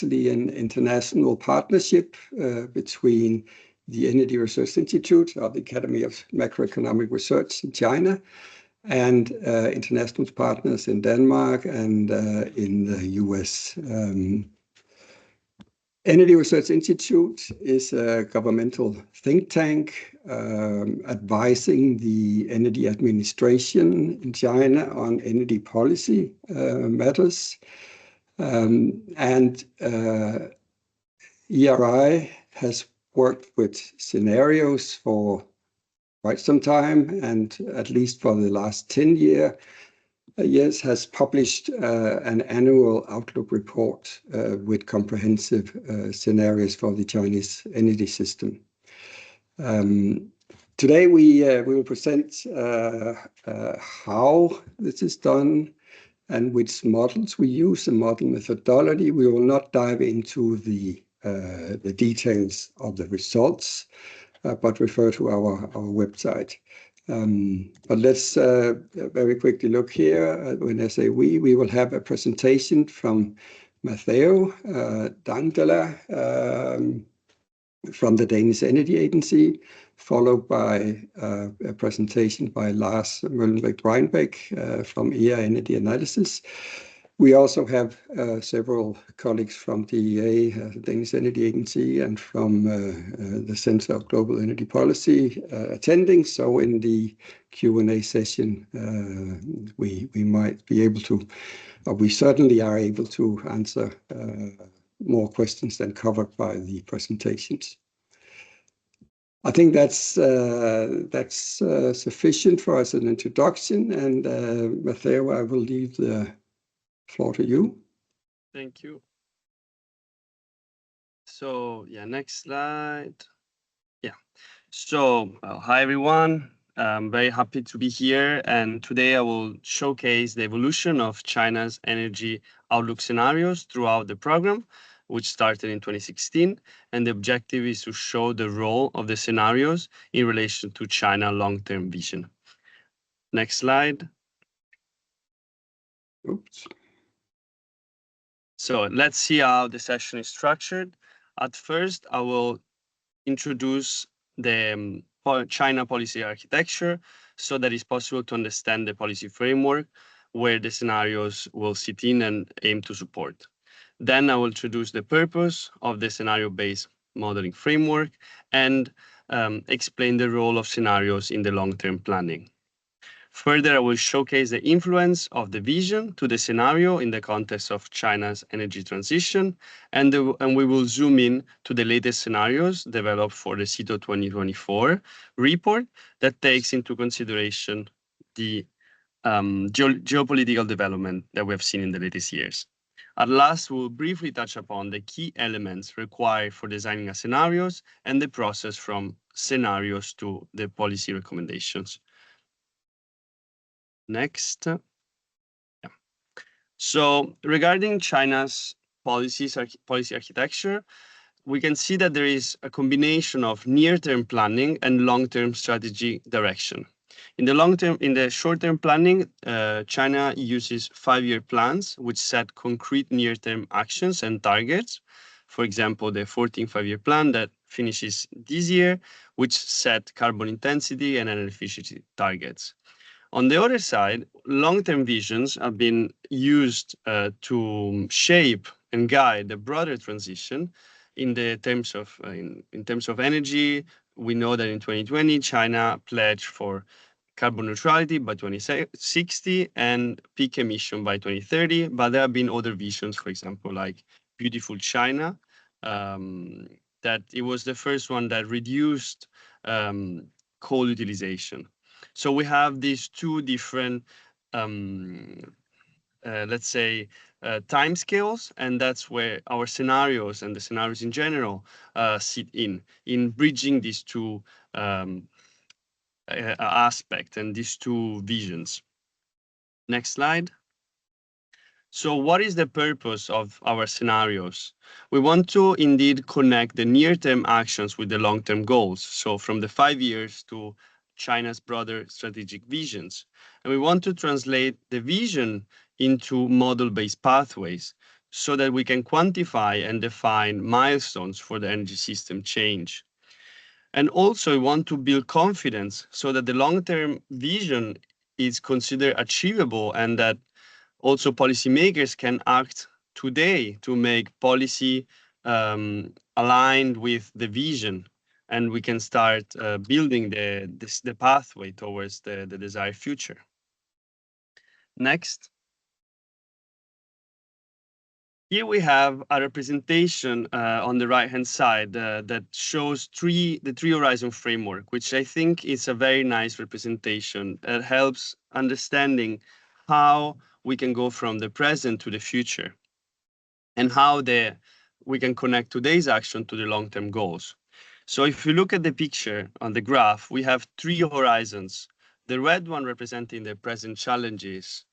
actually an international partnership between the Energy Research Institute of the Academy of Macroeconomic Research in China and international partners in Denmark and in the US. Energy Research Institute is a governmental think tank advising the energy administration in China on energy policy matters. ERI has worked with scenarios for quite some time, and at least for the last 10 years has published an annual outlook report with comprehensive scenarios for the Chinese energy system. Today we will present how this is done and which models we use, the model methodology. We will not dive into the details of the results, but refer to our website. But let's very quickly look here. When I say we will have a presentation from Matteo Dangdala from the Danish Energy Agency, followed by a presentation by Lars Møllenbæk-Breinbæk from EA Energy Analysis. We also have several colleagues from DEA, the Danish Energy Agency, and from the Center of Global Energy Policy attending. So in the Q&A session, we might be able to, or we certainly are able to answer more questions than covered by the presentations. I think that's sufficient for us as an introduction. And Matteo, I will leave the floor to you. Thank you. So yeah, next slide. Yeah. So hi everyone. I'm very happy to be here, and today I will showcase the evolution of China's energy outlook scenarios throughout the program, which started in 2016, and the objective is to show the role of the scenarios in relation to China long-term vision. Next slide. Oops. So let's see how the session is structured. At first, I will introduce the China policy architecture so that it's possible to understand the policy framework where the scenarios will sit in and aim to support. Then I will introduce the purpose of the scenario-based modeling framework and explain the role of scenarios in the long-term planning. Further, I will showcase the influence of the vision to the scenario in the context of China's energy transition, and we will zoom in to the latest scenarios developed for the CITO 2024 report that takes into consideration the geopolitical development that we have seen in the latest years. At last, we will briefly touch upon the key elements required for designing a scenarios and the process from scenarios to the policy recommendations. Next. Yeah. So regarding China's policy architecture, we can see that there is a combination of near-term planning and long-term strategy direction. In the short-term planning, China uses 5-year plans, which set concrete near-term actions and targets. For example, the 14th 5-year plan that finishes this year, which set carbon intensity and energy efficiency targets. On the other side, long-term visions have been used to shape and guide the broader transition in terms of energy. We know that in 2020, China pledged for carbon neutrality by 2060 and peak emission by 2030, but there have been other visions, for example, like Beautiful China, that it was the first one that reduced coal utilization. So we have these two different, let's say, time scales, and that's where our scenarios and the scenarios in general sit in bridging these two aspects and these two visions. Next slide. So what is the purpose of our scenarios? We want to indeed connect the near-term actions with the long-term goals. So from the 5 years to China's broader strategic visions. And we want to translate the vision into model-based pathways so that we can quantify and define milestones for the energy system change. And also, we want to build confidence so that the long-term vision is considered achievable and that also policymakers can act today to make policy aligned with the vision, and we can start building the pathway towards the desired future. Next. Here we have a representation on the right-hand side that shows the three horizon framework, which I think is a very nice representation that helps understanding how we can go from the present to the future and how we can connect today's action to the long-term goals. So if you look at the picture on the graph, we have three horizons. The red one representing the present challenges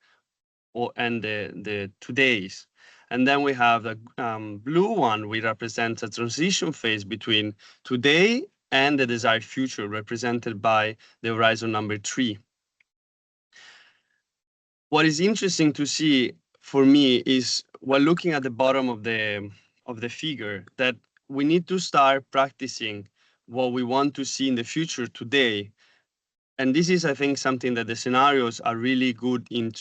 and the today's. And then we have the blue one, which represents a transition phase between today and the desired future, represented by the horizon number 3. What is interesting to see for me is, while looking at the bottom of the figure, that we need to start practicing what we want to see in the future today. And this is, I think, something that the scenarios are really good in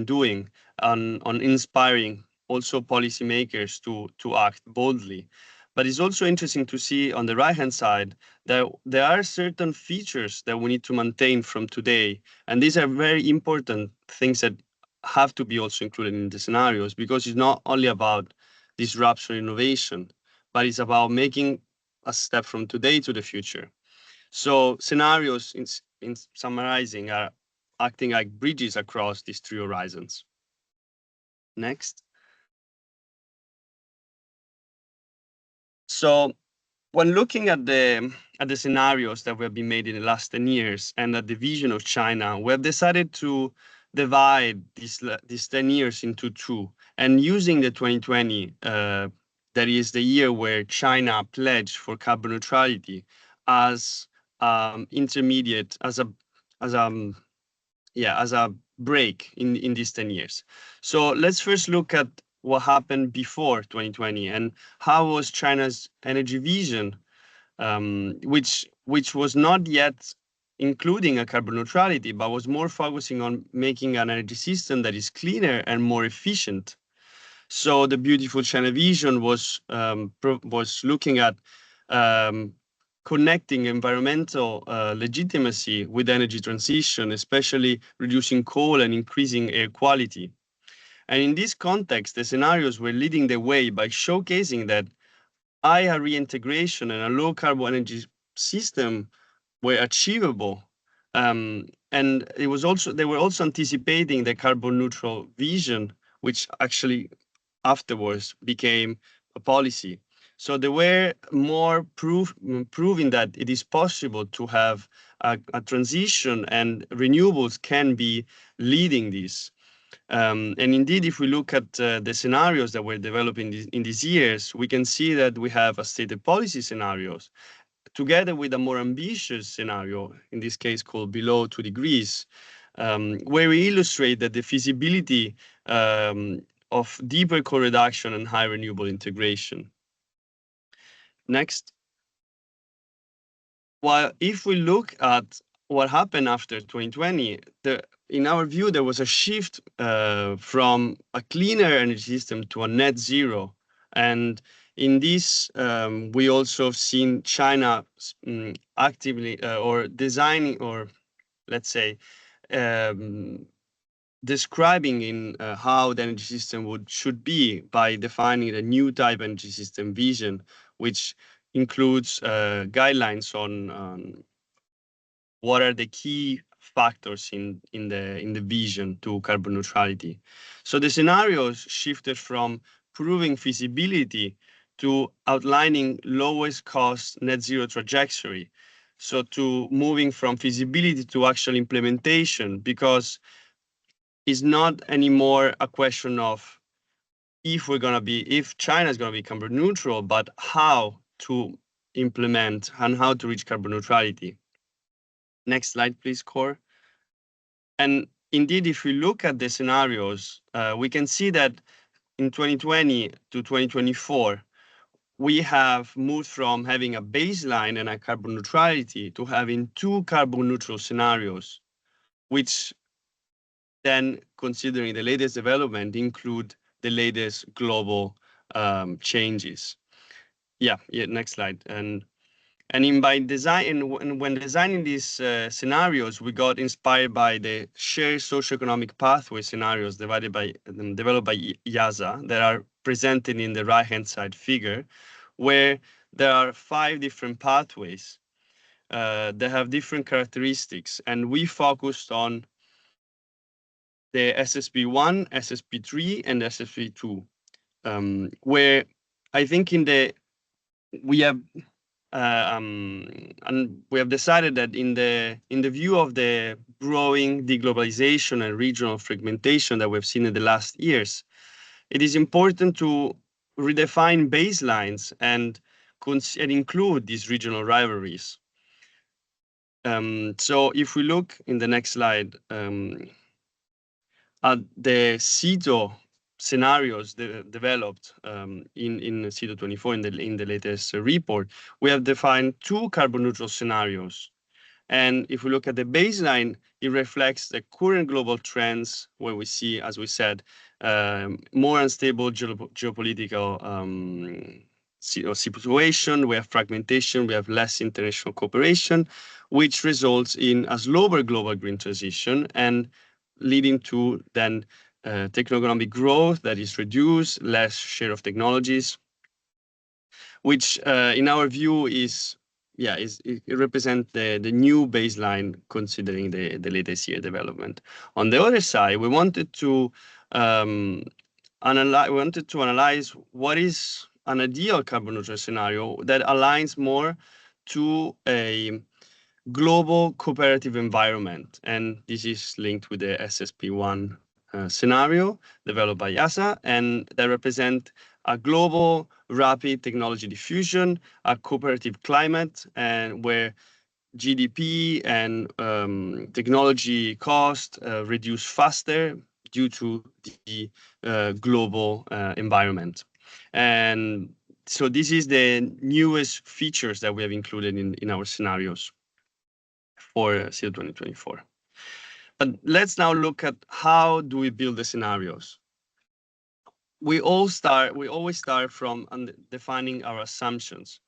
doing, on inspiring also policymakers to act boldly. But it's also interesting to see on the right-hand side that there are certain features that we need to maintain from today. And these are very important things that have to be also included in the scenarios, because it's not only about disruption innovation, but it's about making a step from today to the future. So scenarios, in summarizing, are acting like bridges across these three horizons. Next. So when looking at the scenarios that have been made in the last 10 years and at the vision of China, we have decided to divide these 10 years into two. And using the 2020, that is the year where China pledged for carbon neutrality, as intermediate, as a break in these 10 years. So let's first look at what happened before 2020 and how was China's energy vision, which was not yet including a carbon neutrality, but was more focusing on making an energy system that is cleaner and more efficient. So the beautiful China vision was looking at connecting environmental legitimacy with energy transition, especially reducing coal and increasing air quality. And in this context, the scenarios were leading the way by showcasing that higher reintegration and a low carbon energy system were achievable. And they were also anticipating the carbon neutral vision, which actually afterwards became a policy. So there were more proving that it is possible to have a transition, and renewables can be leading this. And indeed, if we look at the scenarios that were developing in these years, we can see that we have a stated policy scenarios together with a more ambitious scenario, in this case called below 2 degrees, where we illustrate that the feasibility of deeper coal reduction and high renewable integration. Next. Well, if we look at what happened after 2020, in our view, there was a shift from a cleaner energy system to a net zero. And in this, we also have seen China actively or designing, or let's say, describing in how the energy system should be by defining a new type energy system vision, which includes guidelines on what are the key factors in the vision to carbon neutrality. So the scenarios shifted from proving feasibility to outlining lowest cost net zero trajectory. So to moving from feasibility to actual implementation, because it's not anymore a question of if China is going to be carbon neutral, but how to implement and how to reach carbon neutrality. Next slide, please, Core. And indeed, if we look at the scenarios, we can see that in 2020 to 2024, we have moved from having a baseline and a carbon neutrality to having two carbon neutral scenarios, which then, considering the latest development, include the latest global changes. Yeah, next slide. And by design, and when designing these scenarios, we got inspired by the shared socioeconomic pathway scenarios developed by IASA that are presented in the right-hand side figure, where there are 5 different pathways that have different characteristics, and we focused on the SSP1, SSP3, and SSP2, where I think we have decided that in the view of the growing deglobalization and regional fragmentation that we've seen in the last years, it is important to redefine baselines and include these regional rivalries. So if we look in the next slide at the CETO scenarios developed in CETO 24 in the latest report, we have defined 2 carbon neutral scenarios. And if we look at the baseline, it reflects the current global trends where we see, as we said, more unstable geopolitical situation, we have fragmentation, we have less international cooperation, which results in a slower global green transition and leading to then techno-economic growth that is reduced, less share of technologies, which in our view it represents the new baseline considering the latest year development. On the other side, we wanted to analyze what is an ideal carbon neutral scenario that aligns more to a global cooperative environment, and this is linked with the SSP1 scenario developed by IASA, and that represent a global rapid technology diffusion, a cooperative climate, and where GDP and technology cost reduce faster due to the global environment. And so this is the newest features that we have included in our scenarios for CETO 2024. But let's now look at how do we build the scenarios. We always start from defining our assumptions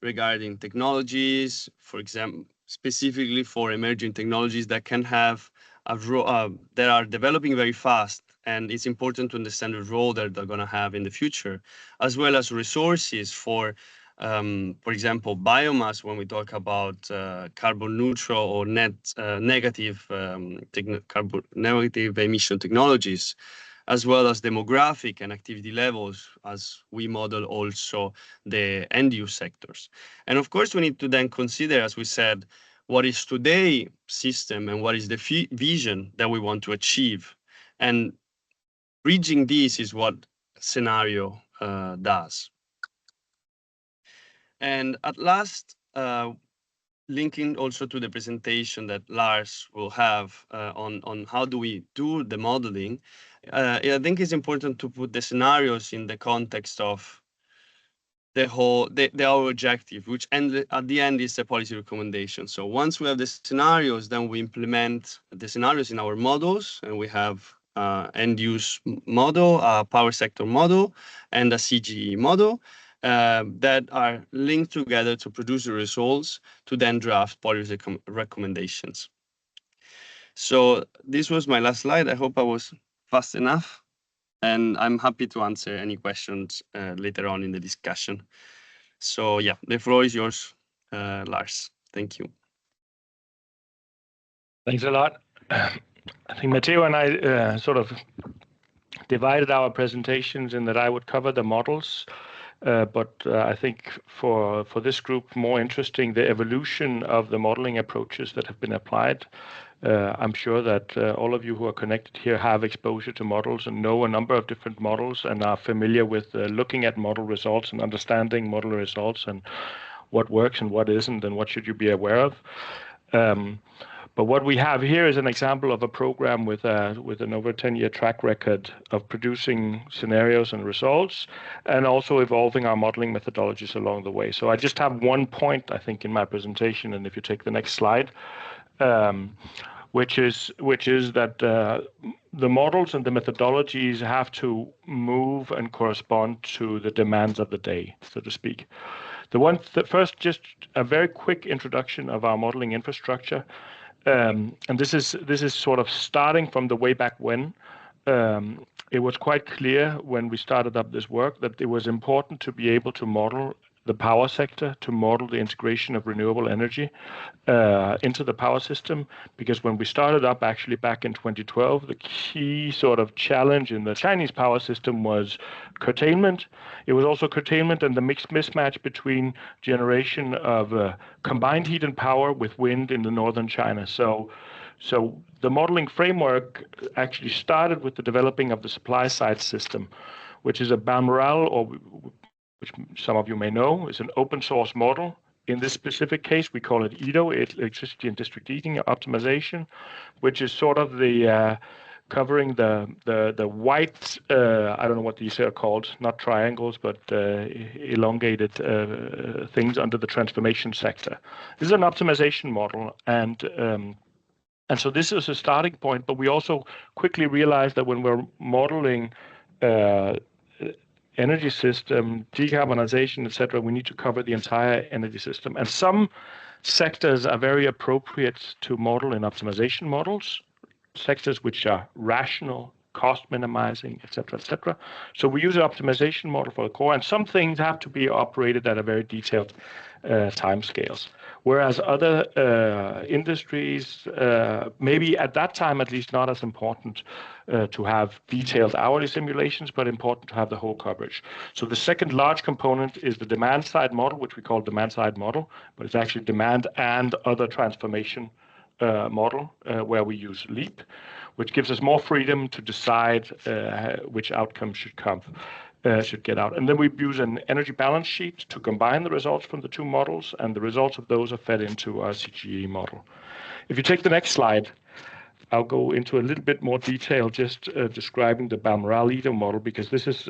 regarding technologies, for example, specifically for emerging technologies that can have that are developing very fast, and it's important to understand the role that they're going to have in the future, as well as resources for example, biomass, when we talk about carbon neutral or negative emission technologies, as well as demographic and activity levels, as we model also the end-use sectors. And of course, we need to then consider, as we said, what is today's system and what is the vision that we want to achieve. And bridging this is what scenario does. And at last, linking also to the presentation that Lars will have on how do we do the modeling, I think it's important to put the scenarios in the context of our objective, which at the end is the policy recommendation. So once we have the scenarios, then we implement the scenarios in our models, and we have end-use model, a power sector model, and a CGE model that are linked together to produce the results to then draft policy recommendations. So this was my last slide. I hope I was fast enough, and I'm happy to answer any questions later on in the discussion. So yeah, the floor is yours, Lars. Thank you. Thanks a lot. I think Matteo and I sort of divided our presentations in that I would cover the models, but I think for this group, more interesting, the evolution of the modeling approaches that have been applied. I'm sure that all of you who are connected here have exposure to models and know a number of different models and are familiar with looking at model results and understanding model results and what works and what isn't and what should you be aware of. But what we have here is an example of a program with an over 10-year track record of producing scenarios and results, and also evolving our modeling methodologies along the way. So I just have one point, I think, in my presentation, and if you take the next slide, which is that the models and the methodologies have to move and correspond to the demands of the day, so to speak. First, just a very quick introduction of our modeling infrastructure. And this is sort of starting from the way back when. It was quite clear when we started up this work that it was important to be able to model the power sector, to model the integration of renewable energy into the power system, because when we started up actually back in 2012, the key sort of challenge in the Chinese power system was curtailment. It was also curtailment and the mixed mismatch between generation of combined heat and power with wind in the northern China. So the modeling framework actually started with the developing of the supply side system, which is a Balmoral, or which some of you may know, is an open source model. In this specific case, we call it EDO, electricity and district heating optimization, which is sort of the covering the white, I don't know what these are called, not triangles, but elongated things under the transformation sector. This is an optimization model, and so this is a starting point, but we also quickly realized that when we're modeling energy system, decarbonization, etc., we need to cover the entire energy system. And some sectors are very appropriate to model in optimization models, sectors which are rational, cost minimizing, etc., etc. So we use an optimization model for the core, and some things have to be operated at a very detailed time scales. Whereas other industries, maybe at that time at least not as important to have detailed hourly simulations, but important to have the whole coverage. So the second large component is the demand side model, which we call demand side model, but it's actually demand and other transformation model where we use LEAP, which gives us more freedom to decide which outcome should get out. And then we use an energy balance sheet to combine the results from the two models, and the results of those are fed into our CGE model. If you take the next slide, I'll go into a little bit more detail, just describing the Balmoral EDO model, because this is,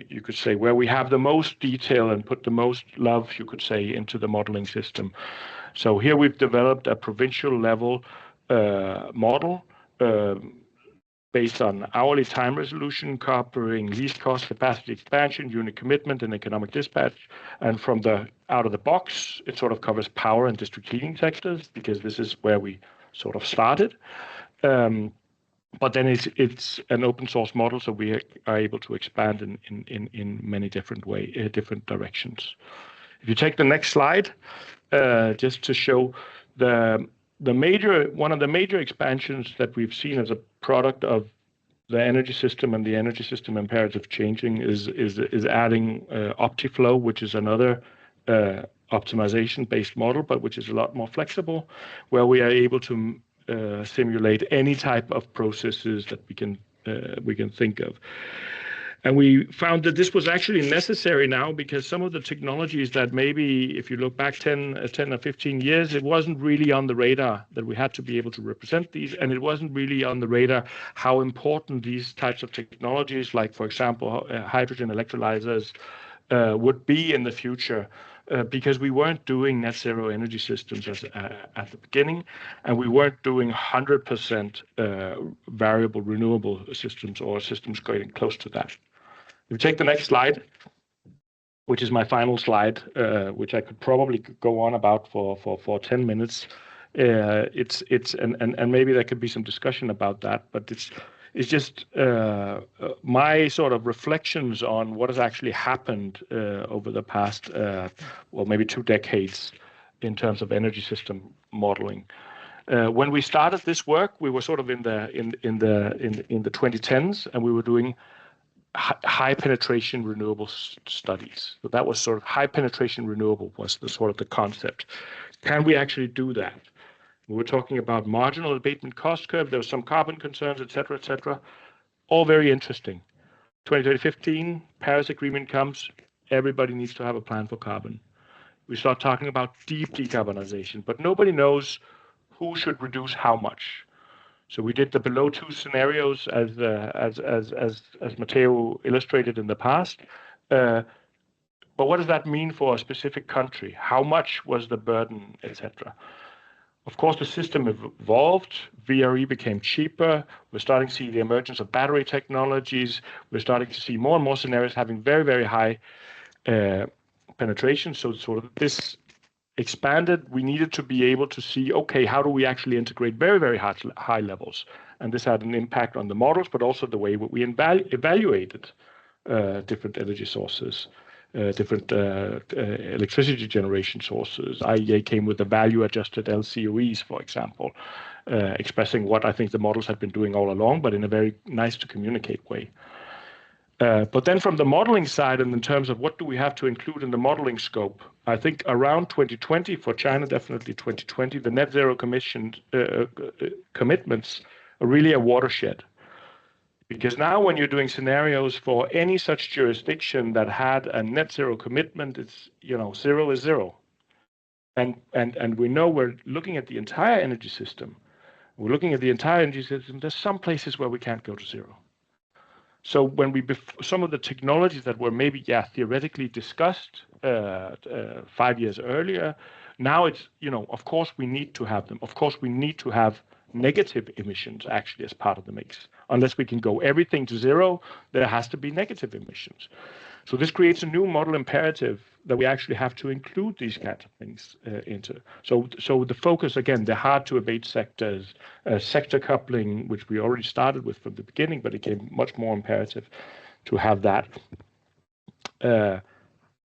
you could say, where we have the most detail and put the most love, you could say, into the modeling system. So here we've developed a provincial level model based on hourly time resolution, covering least cost, capacity expansion, unit commitment, and economic dispatch. And from the out of the box, it sort of covers power and district heating sectors, because this is where we sort of started. But then it's an open source model, so we are able to expand in many different different directions. If you take the next slide, just to show one of the major expansions that we've seen as a product of the energy system and the energy system imperative changing is adding OptiFlow, which is another optimization-based model, but which is a lot more flexible, where we are able to simulate any type of processes that we can think of. And we found that this was actually necessary now, because some of the technologies that maybe, if you look back 10 or 15 years, it wasn't really on the radar that we had to be able to represent these. And it wasn't really on the radar how important these types of technologies, like, for example, hydrogen electrolyzers, would be in the future. Because we weren't doing net zero energy systems at the beginning, and we weren't doing 100% variable renewable systems or systems going close to that. If you take the next slide, which is my final slide, which I could probably go on about for 10 minutes. And maybe there could be some discussion about that, but it's just my sort of reflections on what has actually happened over the past, maybe 2 decades in terms of energy system modeling. When we started this work, we were sort of in the 2010s, and we were doing high penetration renewable studies. So that was sort of high penetration renewable was the sort of the concept. Can we actually do that? We were talking about marginal abatement cost curve. There were some carbon concerns, et cetera, all very interesting. 2015, Paris Agreement comes. Everybody needs to have a plan for carbon. We start talking about deep decarbonization, but nobody knows who should reduce how much. So we did the below 2 scenarios as Matteo illustrated in the past. But what does that mean for a specific country? How much was the burden, etc.? Of course, the system evolved. VRE became cheaper. We're starting to see the emergence of battery technologies. We're starting to see more and more scenarios having very, very high penetration. So sort of this expanded. We needed to be able to see, okay, how do we actually integrate very, very high levels? And this had an impact on the models, but also the way we evaluated different energy sources. Different electricity generation sources. IEA came with the value-adjusted LCOEs, for example, expressing what I think the models had been doing all along, but in a very nice to communicate way. But then from the modeling side, and in terms of what do we have to include in the modeling scope, I think around 2020, for China, definitely 2020, the net zero commitments are really a watershed. Because now when you're doing scenarios for any such jurisdiction that had a net zero commitment, it's, zero is zero. And we know we're looking at the entire energy system. We're looking at the entire energy system. There's some places where we can't go to zero. So when some of the technologies that were maybe, theoretically discussed 5 years earlier, now it's, of course we need to have them. Of course we need to have negative emissions actually as part of the mix. Unless we can go everything to zero, there has to be negative emissions. So this creates a new model imperative that we actually have to include these kinds of things into. So the focus, again, the hard to abate sectors, sector coupling, which we already started with from the beginning, but it became much more imperative to have that.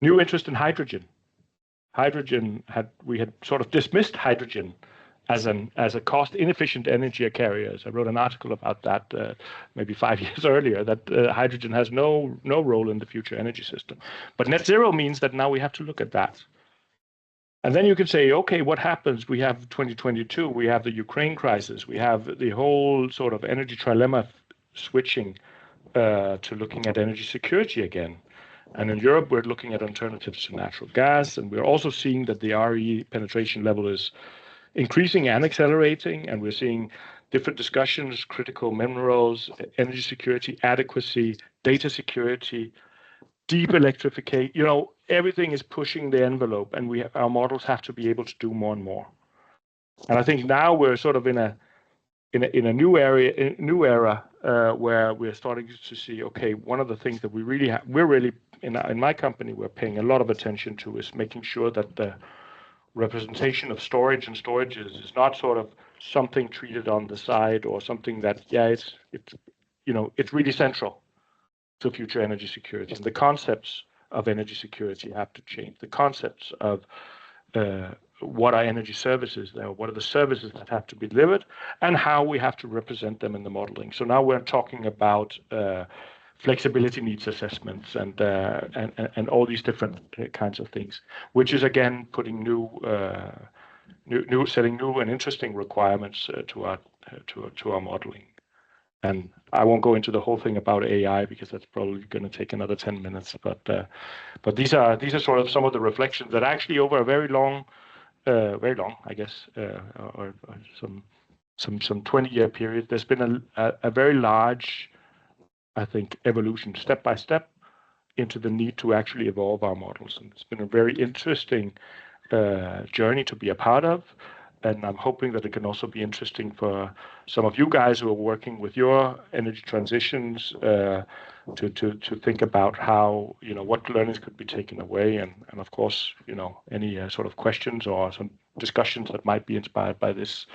New interest in hydrogen. We had sort of dismissed hydrogen as a cost inefficient energy carrier. I wrote an article about that maybe 5 years earlier, that hydrogen has no role in the future energy system. But net zero means that now we have to look at that. And then you can say, okay, what happens? We have 2022, we have the Ukraine crisis, we have the whole sort of energy trilemma switching to looking at energy security again. And in Europe, we're looking at alternatives to natural gas, and we're also seeing that the RE penetration level is increasing and accelerating, and we're seeing different discussions, critical minerals, energy security, adequacy, data security, deep electrification. Everything is pushing the envelope, and our models have to be able to do more and more. And I think now we're sort of in a new era where we're starting to see, okay, one of the things that we're really in my company we're paying a lot of attention to is making sure that the representation of storage and storages is not sort of something treated on the side or something that it's really central to future energy security. And the concepts of energy security have to change. The concepts of what are energy services, what are the services that have to be delivered, and how we have to represent them in the modeling. So now we're talking about flexibility needs assessments and all these different kinds of things, which is again putting setting new and interesting requirements to our modeling. And I won't go into the whole thing about AI because that's probably going to take another 10 minutes. But these are sort of some of the reflections that actually over a very long, I guess, or some 20-year period, there's been a very large, I think, evolution step by step into the need to actually evolve our models. And it's been a very interesting journey to be a part of. And I'm hoping that it can also be interesting for some of you guys who are working with your energy transitions to think about how, what learnings could be taken away. And of course, any sort of questions or some discussions that might be inspired by this